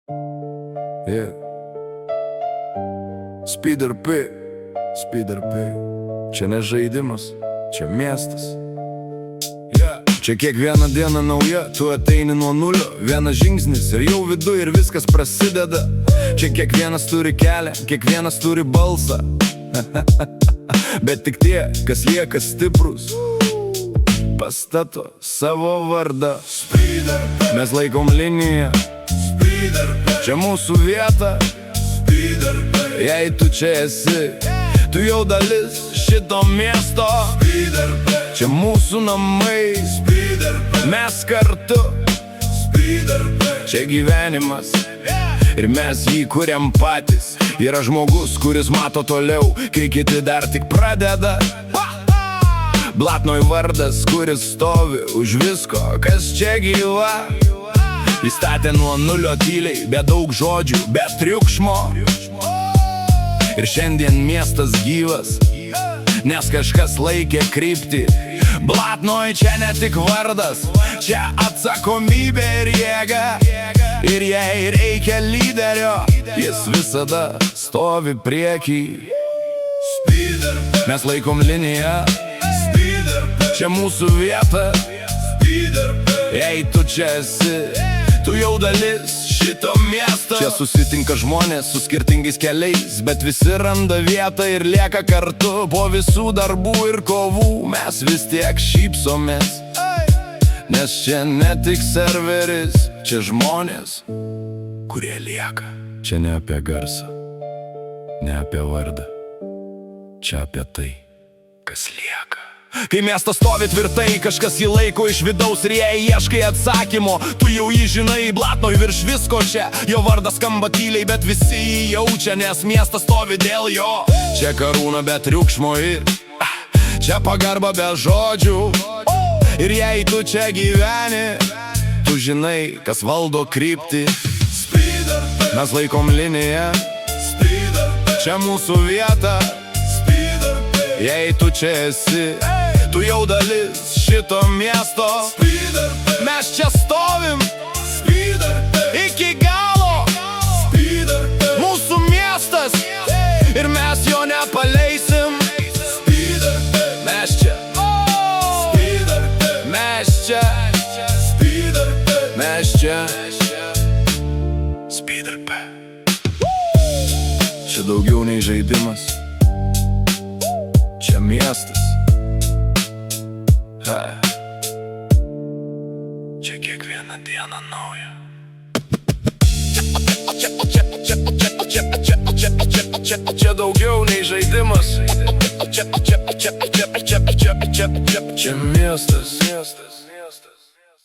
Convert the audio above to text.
Yeah. Speeder P. Speeder P. Čia ne žaidimas, čia miestas. Čia kiekviena diena nauja, tu ateini nuo nulio. Vienas žingsnis ir jau viduj ir viskas prasideda. Čia kiekvienas turi kelią, kiekvienas turi balsą. Bet tik tie, kas lieka stiprus, pastato savo vardą. Mes laikom liniją, čia mūsų vieta. Jei tu čia esi, tu jau dalis šito miesto. Čia mūsų namai, mes kartu. Čia gyvenimas ir mes jį kuriam patys. Yra žmogus, kuris mato toliau, kai kiti dar tik pradeda. Blatnoj vardas, kuris stovi už visko, kas čia gyva. Jis statė nuo nulio tyliai, be daug žodžių, be triukšmo. Ir šiandien miestas gyvas, nes kažkas laikė kryptį. Blatnoj čia ne tik vardas, čia atsakomybė ir jėga. Ir jei reikia lyderio, jis visada stovi prieky. Mes laikom liniją, čia mūsų vieta. Jei tu čia esi, tu jau dalis šito miesto. Čia susitinka žmonės su skirtingais keliais, bet visi randa vietą ir lieka kartu. Po visų darbų ir kovų mes vis tiek šypsomės. Nes čia ne tik serveris, čia žmonės, kurie lieka. Čia ne apie garsą, ne apie vardą, čia apie tai, kas lieka. Kai miestas stovi tvirtai, kažkas jį laiko iš vidaus ir jei ieškai atsakymo, tu jau jį žinai. Blatnoj virš visko čia, jo vardas skamba tyliai, bet visi jį jaučia, nes miestas stovi dėl jo. Čia karūna be triukšmo ir čia pagarba be žodžių. Ir jei tu čia gyveni, tu žinai, kas valdo kryptį. Mes laikom liniją, čia mūsų vieta. Jei tu čia esi, tu jau dalis šito miesto. Mes čia stovim iki galo. Mūsų miestas ir mes jo nepaleisim. Mes čia, mes čia, mes čia. Speeder P. Čia daugiau nei žaidimas, čia miestas. Čia kiekvieną dieną nauja. Čia daugiau nei žaidimas, čia miestas.